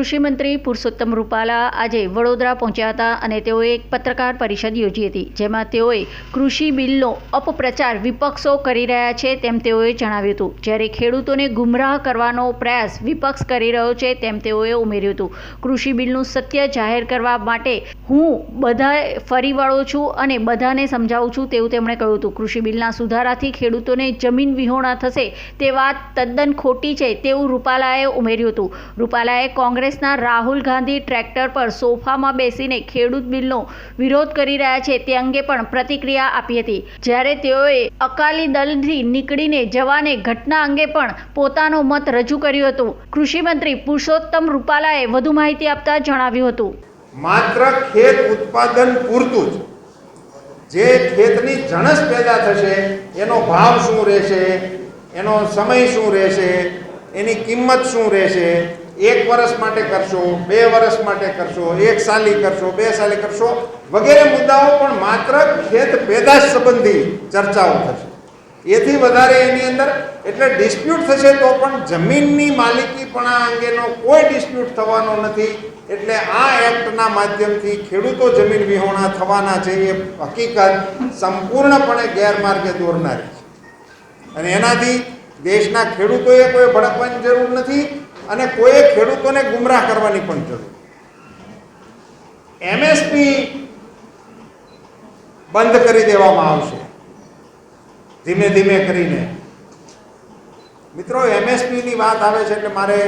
કૃષિ મંત્રી પુરુષોત્તમ રૂપાલા આજે વડોદરા પહોંચ્યા હતા અને તેઓએ એક પત્રકાર પરિષદ યોજી હતી, જેમાં તેઓએ કૃષિ બિલનો અપપ્રચાર વિપક્ષો કરી રહ્યા છે તેમ તેઓએ જણાવ્યું હતું. જ્યારે ખેડૂતોને ગુમરાહ કરવાનો પ્રયાસ વિપક્ષ કરી રહ્યો છે તેમ તેઓએ ઉમેર્યું હતું. કૃષિ બિલનું સત્ય જાહેર કરવા માટે હું બધા ફરી વળું છું અને બધાને સમજાવું છું તેવું તેમણે કહ્યું હતું. કૃષિ બિલના સુધારાથી ખેડૂતોને જમીન વિહોણા થશે તે વાત તદ્દન ખોટી છે તેવું રૂપાલાએ ઉમેર્યું હતું. રૂપાલાએ કોંગ્રેસના રાહુલ ગાંધી ટ્રેક્ટર પર સોફામાં બેસીને ખેડૂત બિલનો વિરોધ કરી રહ્યા છે તે અંગે પણ પ્રતિક્રિયા આપી હતી. જ્યારે તેઓએ અકાલી દળથી નીકળીને જવાને ઘટના અંગે પણ પોતાનો મત રજૂ કર્યો હતો. કૃષિ મંત્રી પુરુષોત્તમ રૂપાલાએ વધુ માહિતી આપતા જણાવ્યું હતું, માત્ર ખેત ઉત્પાદન પૂરતું જ જે ખેતની જણસ પેદા થશે એનો ભાવ શું રહેશે, એનો સમય શું રહેશે, એની કિંમત શું રહેશે, 1 વર્ષ માટે કરશો, 2 વર્ષ માટે કરશો, 1 સાલી કરશો, 2 સાલી કરશો વગેરે મુદ્દાઓ પણ માત્ર ખેત પેદાશ સંબંધી ચર્ચાઓ થશે. એથી વધારે એની અંદર એટલે ડિસ્પ્યુટ થશે તો પણ જમીનની માલિકીપણા અંગેનો કોઈ ડિસ્પ્યુટ થવાનો નથી. એટલે આ એક્ટના માધ્યમથી ખેડૂતો જમીન વિહોણા થવાના છે એ હકીકત સંપૂર્ણપણે ગેરમાર્ગે દોરનારી છે અને એનાથી દેશના ખેડૂતોએ કોઈ ભડકવાની જરૂર નથી અને કોઈએ ખેડૂતોને ગુમરાહ કરવાની પણ જરૂર. એમએસપી બંધ કરી દેવામાં આવશે ધીમે ધીમે કરીને. મિત્રો, એમએસપીની વાત આવે છે એટલે મારે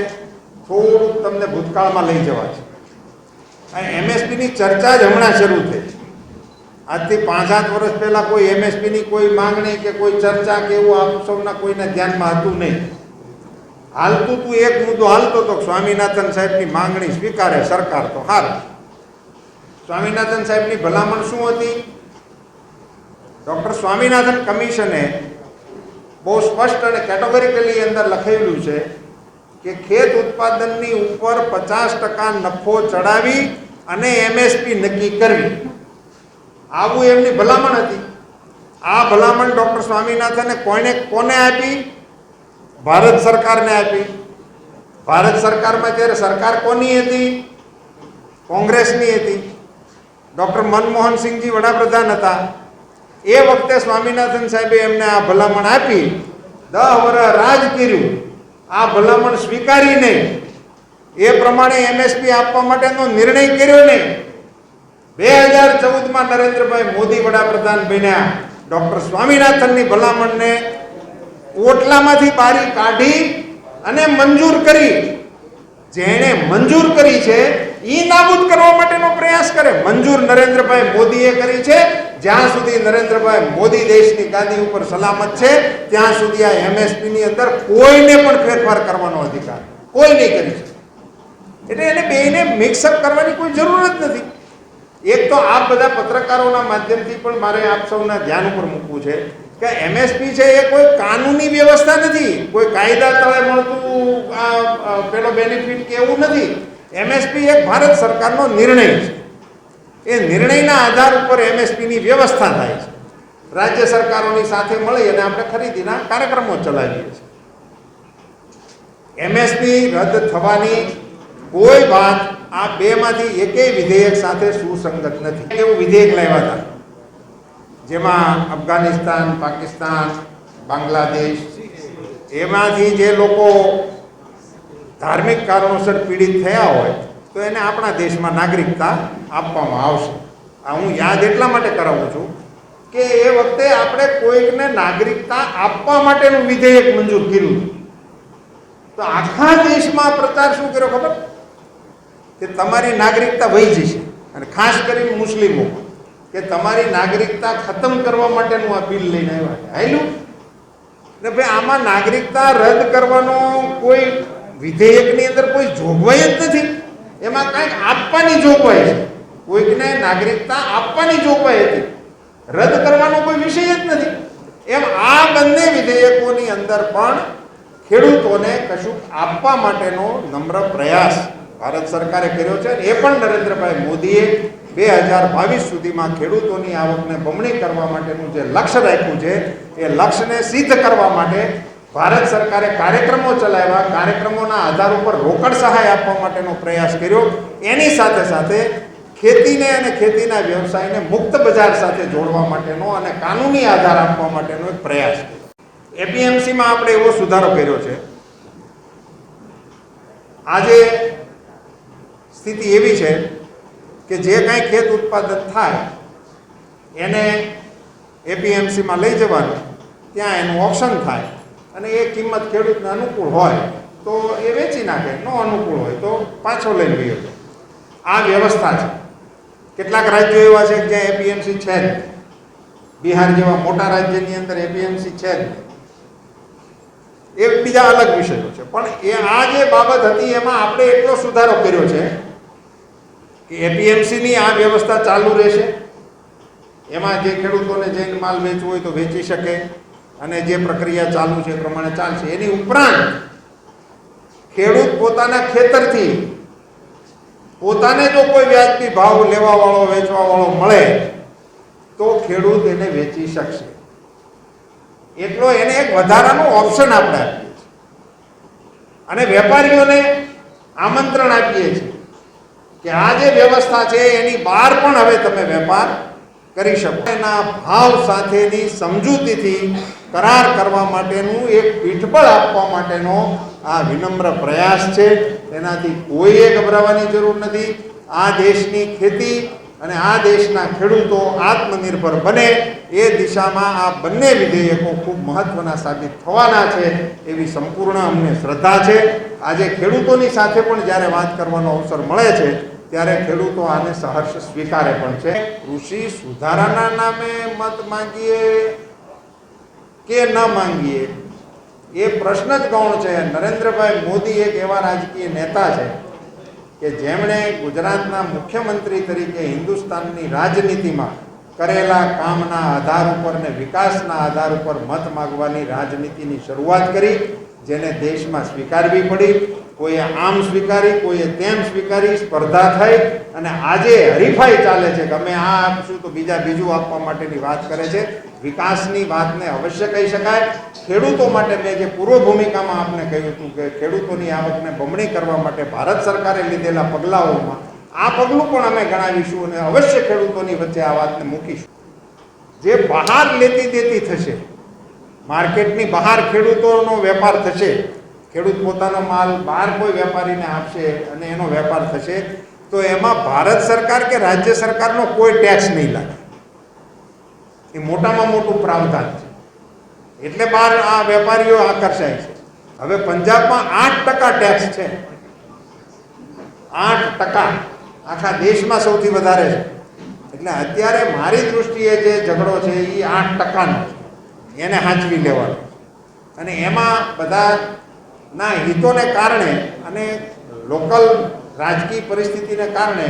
થોડુંક તમને ભૂતકાળમાં લઈ જવા છે. આ એમએસપીની ચર્ચા જ હમણાં શરૂ થઈ. આજથી 5-7 વર્ષ પહેલાં કોઈ એમએસપીની કોઈ માંગણી કે કોઈ ચર્ચા કે એવું આપ સૌના કોઈને ધ્યાનમાં હતું નહીં. હાલતું તું એક મુદ્દો હાલતો તો સ્વામિનાથન સાહેબની માંગણી સ્વીકારે સરકાર તો હારું. સ્વામિનાથન સાહેબની ભલામણ શું હતી? ડૉક્ટર સ્વામિનાથન કમિશને બહુ સ્પષ્ટ અને કેટેગોરિકલી અંદર લખેલું છે કે ખેત ઉત્પાદનની ઉપર 50% નફો ચડાવી અને એમએસપી નક્કી કરવી, આવું એમની ભલામણ હતી. આ ભલામણ ડૉક્ટર સ્વામિનાથને કોને આપી? ભારત સરકારને આપી. ભારત સરકારમાં ત્યારે સરકાર કોની હતી? કોંગ્રેસની હતી. ડૉક્ટર મનમોહનસિંહજી વડાપ્રધાન હતા. એ વખતે સ્વામિનાથન સાહેબે એમને આ ભલામણ આપી. 10 વર્ષ રાજ કર્યું. આ ભલામણ સ્વીકારી નહીં, એ પ્રમાણે એમએસપી આપવા માટેનો નિર્ણય કર્યો નહીં. 2014માં નરેન્દ્રભાઈ મોદી વડાપ્રધાન બન્યા. ડૉક્ટર સ્વામિનાથનની ભલામણને ઓટલામાંથી બારી કાઢી અને મંજૂર કરી. જેણે મંજૂર કરી છે એ નાબૂદ કરવા માટેનો પ્રયાસ કરે. મંજૂર નરેન્દ્રભાઈ મોદીએ કરી છે. જ્યાં સુધી નરેન્દ્રભાઈ મોદી દેશની ગાદી ઉપર સલામત છે ત્યાં સુધી આ એમએસપીની અંદર કોઈને પણ ફેરફાર કરવાનો અધિકાર કોઈ નહીં કરી શકે. એટલે એને બેને મિક્સઅપ કરવાની કોઈ જરૂર જ નથી. એક તો આ બધા પત્રકારોના માધ્યમથી પણ મારે આપ સૌના ધ્યાન ઉપર મૂકવું છે કે એમએસપી છે એ કોઈ કાનૂની વ્યવસ્થા નથી, કોઈ કાયદા તળે મળતું પેલો બેનિફિટ કે એવું નથી. એમએસપી એક ભારત સરકારનો નિર્ણય છે. એ નિર્ણયના આધાર ઉપર એમએસપીની વ્યવસ્થા થાય છે. રાજ્ય સરકારોની સાથે મળી અને આપણે ખરીદીના કાર્યક્રમો ચલાવીએ છીએ. એમએસપી રદ થવાની કોઈ વાત આ બેમાંથી એકેય વિધેયક સાથે સુસંગત નથી. એવું વિધેયક લાવ્યા હતા જેમાં અફઘાનિસ્તાન, પાકિસ્તાન, બાંગ્લાદેશ એમાંથી જે લોકો ધાર્મિક કારણોસર પીડિત થયા હોય તો એને આપણા દેશમાં નાગરિકતા આપવામાં આવશે. આ હું યાદ એટલા માટે કરાવું છું કે એ વખતે આપણે કોઈકને નાગરિકતા આપવા માટેનું વિધેયક મંજૂર કર્યું તો આખા દેશમાં પ્રચાર શું કર્યો ખબર? કે તમારી નાગરિકતા વહી જશે. અને ખાસ કરીને મુસ્લિમો કે તમારી નાગરિકતા ખતમ કરવા માટેનું આ બિલ લઈને આવ્યા. હાલ્યું ને ભાઈ, આમાં નાગરિકતા રદ કરવાનો કોઈ વિધેયકની અંદર કોઈ જોગવાઈ જ નથી. એમાં કંઈક આપવાની જોગવાઈ છે. કોઈકને નાગરિકતા આપવાની જોગવાઈ હતી, રદ કરવાનો કોઈ વિષય જ નથી. એમ આ બંને વિધેયકોની અંદર પણ ખેડૂતોને કશું આપવા માટેનો નમ્ર પ્રયાસ ભારત સરકારે કર્યો છે. એ પણ નરેન્દ્રભાઈ મોદીએ 2022 સુધીમાં ખેડૂતોની આવકને બમણી કરવા માટેનું જે લક્ષ્ય રાખ્યું છે એ લક્ષ્યને સિદ્ધ કરવા માટે ભારત સરકારે કાર્યક્રમો ચલાવ્યા, કાર્યક્રમોના આધાર ઉપર રોકડ સહાય આપવા માટેનો પ્રયાસ કર્યો. એની સાથે સાથે ખેતીને અને ખેતીના વ્યવસાયને મુક્ત બજાર સાથે જોડવા માટેનો અને કાનૂની આધાર આપવા માટેનો એક પ્રયાસ કર્યો. એપીએમસીમાં આપણે એવો સુધારો કર્યો છે. આજે સ્થિતિ એવી છે કે જે કાંઈ ખેત ઉત્પાદન થાય એને એપીએમસીમાં લઈ જવાનું, ત્યાં એનું ઓપ્શન થાય અને એ કિંમત ખેડૂતને અનુકૂળ હોય તો એ વેચી નાખે, ન અનુકૂળ હોય તો પાછો લઈ ગયો. આ વ્યવસ્થા છે. કેટલાક રાજ્યો એવા છે જ્યાં એપીએમસી છે જ. બિહાર જેવા મોટા રાજ્યની અંદર એપીએમસી છે જ. એ બીજા અલગ વિષયો છે. પણ એ આ જે બાબત હતી એમાં આપણે એટલો સુધારો કર્યો છે કે એપીએમસીની આ વ્યવસ્થા ચાલુ રહેશે. એમાં જે ખેડૂતોને જે માલ વેચવો હોય તો વેચી શકે અને જે પ્રક્રિયા ચાલુ છે એ પ્રમાણે ચાલશે. એની ઉપરાંત ખેડૂત પોતાના ખેતરથી પોતાને જો કોઈ વ્યાજબી ભાવ લેવાવાળો વેચવાવાળો મળે તો ખેડૂત એને વેચી શકશે. એટલો એને એક વધારાનો ઓપ્શન આપણે આપીએ છીએ અને વેપારીઓને આમંત્રણ આપીએ છીએ કે આ જે વ્યવસ્થા છે એની બહાર પણ હવે તમે વેપાર કરી શકો. એના ભાવ સાથેની સમજૂતીથી કરાર કરવા માટેનું એક પીઠબળ આપવા માટેનો આ વિનમ્ર પ્રયાસ છે. એનાથી કોઈએ ગભરાવાની જરૂર નથી. આ દેશની ખેતી અને આ દેશના ખેડૂતો આત્મનિર્ભર બને એ દિશામાં આ બંને વિધેયકો ખૂબ મહત્વના સાબિત થવાના છે એવી સંપૂર્ણ અમને શ્રદ્ધા છે. આજે ખેડૂતોની સાથે પણ જ્યારે વાત કરવાનો અવસર મળે છે ત્યારે ખેડૂતો આને સહર્ષ સ્વીકારે પણ છે. કૃષિ સુધારાના નામે મત માંગીએ કે ન માંગીએ એ પ્રશ્ન જ ગૌણ છે. નરેન્દ્રભાઈ મોદી એક એવા રાજકીય નેતા છે કે જેમણે ગુજરાતના મુખ્યમંત્રી તરીકે હિન્દુસ્તાનની રાજનીતિમાં કરેલા કામના આધાર ઉપર ને વિકાસના આધાર ઉપર મત માગવાની રાજનીતિની શરૂઆત કરી, જેને દેશમાં સ્વીકારવી પડી. કોઈએ આમ સ્વીકારી, કોઈએ તેમ સ્વીકારી, સ્પર્ધા થઈ અને આજે હરીફાઈ ચાલે છે કે અમે આ આપશું તો બીજા બીજું આપવા માટેની વાત કરે છે. વિકાસની વાતને અવશ્ય કહી શકાય. ખેડૂતો માટે મેં જે પૂર્વ ભૂમિકામાં આપને કહ્યું હતું કે ખેડૂતોની આવકને બમણી કરવા માટે ભારત સરકારે લીધેલા પગલાઓમાં આ પગલું પણ અમે ગણાવીશું અને અવશ્ય ખેડૂતોની વચ્ચે આ વાતને મૂકીશું. જે બહાર લેતી દેતી થશે, માર્કેટની બહાર ખેડૂતોનો વેપાર થશે, ખેડૂત પોતાનો માલ બહાર કોઈ વેપારીને આપશે અને એનો વેપાર થશે તો એમાં ભારત સરકાર કે રાજ્ય સરકારનો કોઈ ટેક્સ નહીં લાગે. એ મોટામાં મોટું પ્રાવધાન છે. એટલે બહાર આ વેપારીઓ આકર્ષાય છે. હવે પંજાબમાં 8% ટેક્સ છે. 8% આખા દેશમાં સૌથી વધારે છે. એટલે અત્યારે મારી દૃષ્ટિએ જે ઝઘડો છે એ 8%નો છે. એને હાંચવી લેવાનો અને એમાં બધાના હિતોને કારણે અને લોકલ રાજકીય પરિસ્થિતિને કારણે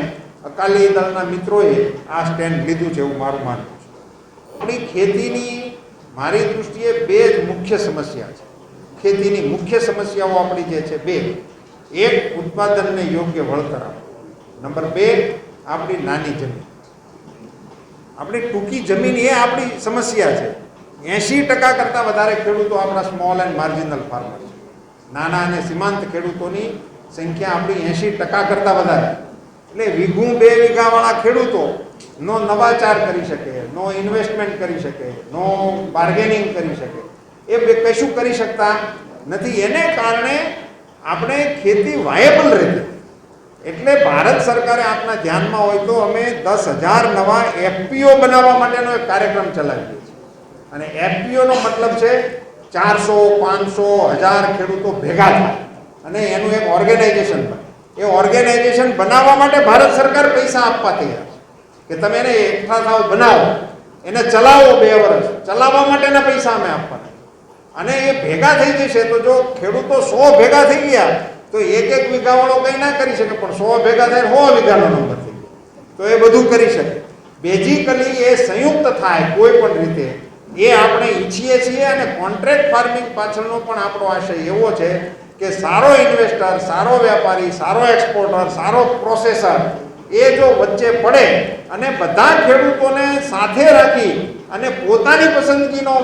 અકાલી દળના મિત્રોએ આ સ્ટેન્ડ લીધું છે એવું મારું માનવું છે. આપણી ખેતીની મારી દૃષ્ટિએ બે જ મુખ્ય સમસ્યા છે. ખેતીની મુખ્ય સમસ્યાઓ આપણી જે છે બે. એક, ઉત્પાદનને યોગ્ય વળતર આપવું. નંબર 2, આપણી નાની જમીન, આપણી ટૂંકી જમીન એ આપણી સમસ્યા છે. 80% કરતાં વધારે ખેડૂતો આપણા સ્મોલ એન્ડ માર્જિનલ ફાર્મર છે. નાના અને સીમાંત ખેડૂતોની સંખ્યા આપણી 80% કરતાં વધારે. એટલે વીઘું 2 વીઘાવાળા ખેડૂતો નો નવાચાર કરી શકે, નો ઇન્વેસ્ટમેન્ટ કરી શકે, નો બાર્ગેનિંગ કરી શકે, એ કશું કરી શકતા નથી. એને કારણે આપણે ખેતી વાયેબલ રહેતી. એટલે ભારત સરકારે આપના ધ્યાનમાં હોય તો અમે 10,000 નવા એફપીઓ બનાવવા માટેનો એક કાર્યક્રમ ચલાવીએ છીએ. અને એફપીઓનો મતલબ છે 400, 500, 1000 ખેડૂતો ભેગા થાય અને એનું એક ઓર્ગેનાઇઝેશન બને. એ ઓર્ગેનાઇઝેશન બનાવવા માટે ભારત સરકાર પૈસા આપવા તૈયાર છે કે તમે એને એકઠા થાવ, બનાવો, એને ચલાવો 2 વર્ષ, ચલાવવા માટેના પૈસા અમે આપવાના. અને એ ભેગા થઈ જશે તો જો ખેડૂતો 100 ભેગા થઈ ગયા તો 1-1 વીઘાવાળો કંઈ ના કરી શકે, પણ 100 ભેગા થાય 100 વીઘાનો નંબર થઈ ગયો તો એ બધું કરી શકે. બેઝિકલી એ સંયુક્ત થાય કોઈ પણ રીતે એ આપણે ઈચ્છીએ છીએ. અને કોન્ટ્રાક્ટ ફાર્મિંગ પાછળનો પણ આપણો આશય એવો છે કે સારો ઇન્વેસ્ટર, સારો વેપારી, સારો એક્સપોર્ટર, સારો પ્રોસેસર એ જો વચ્ચે પડે અને બધા ખેડૂતોને સાથે રાખી અને પોતાની પસંદગીનો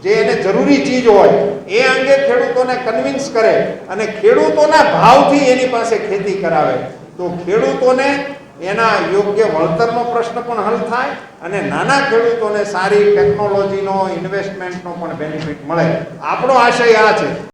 જે એને જરૂરી ચીજ હોય એ અંગે ખેડૂતોને કન્વિન્સ કરે અને ખેડૂતોના ભાવથી એની પાસે ખેતી કરાવે તો ખેડૂતોને એના યોગ્ય વળતરનો પ્રશ્ન પણ હલ થાય અને નાના ખેડૂતોને સારી ટેકનોલોજીનો ઇન્વેસ્ટમેન્ટનો પણ બેનિફિટ મળે. આપણો આશય આ છે.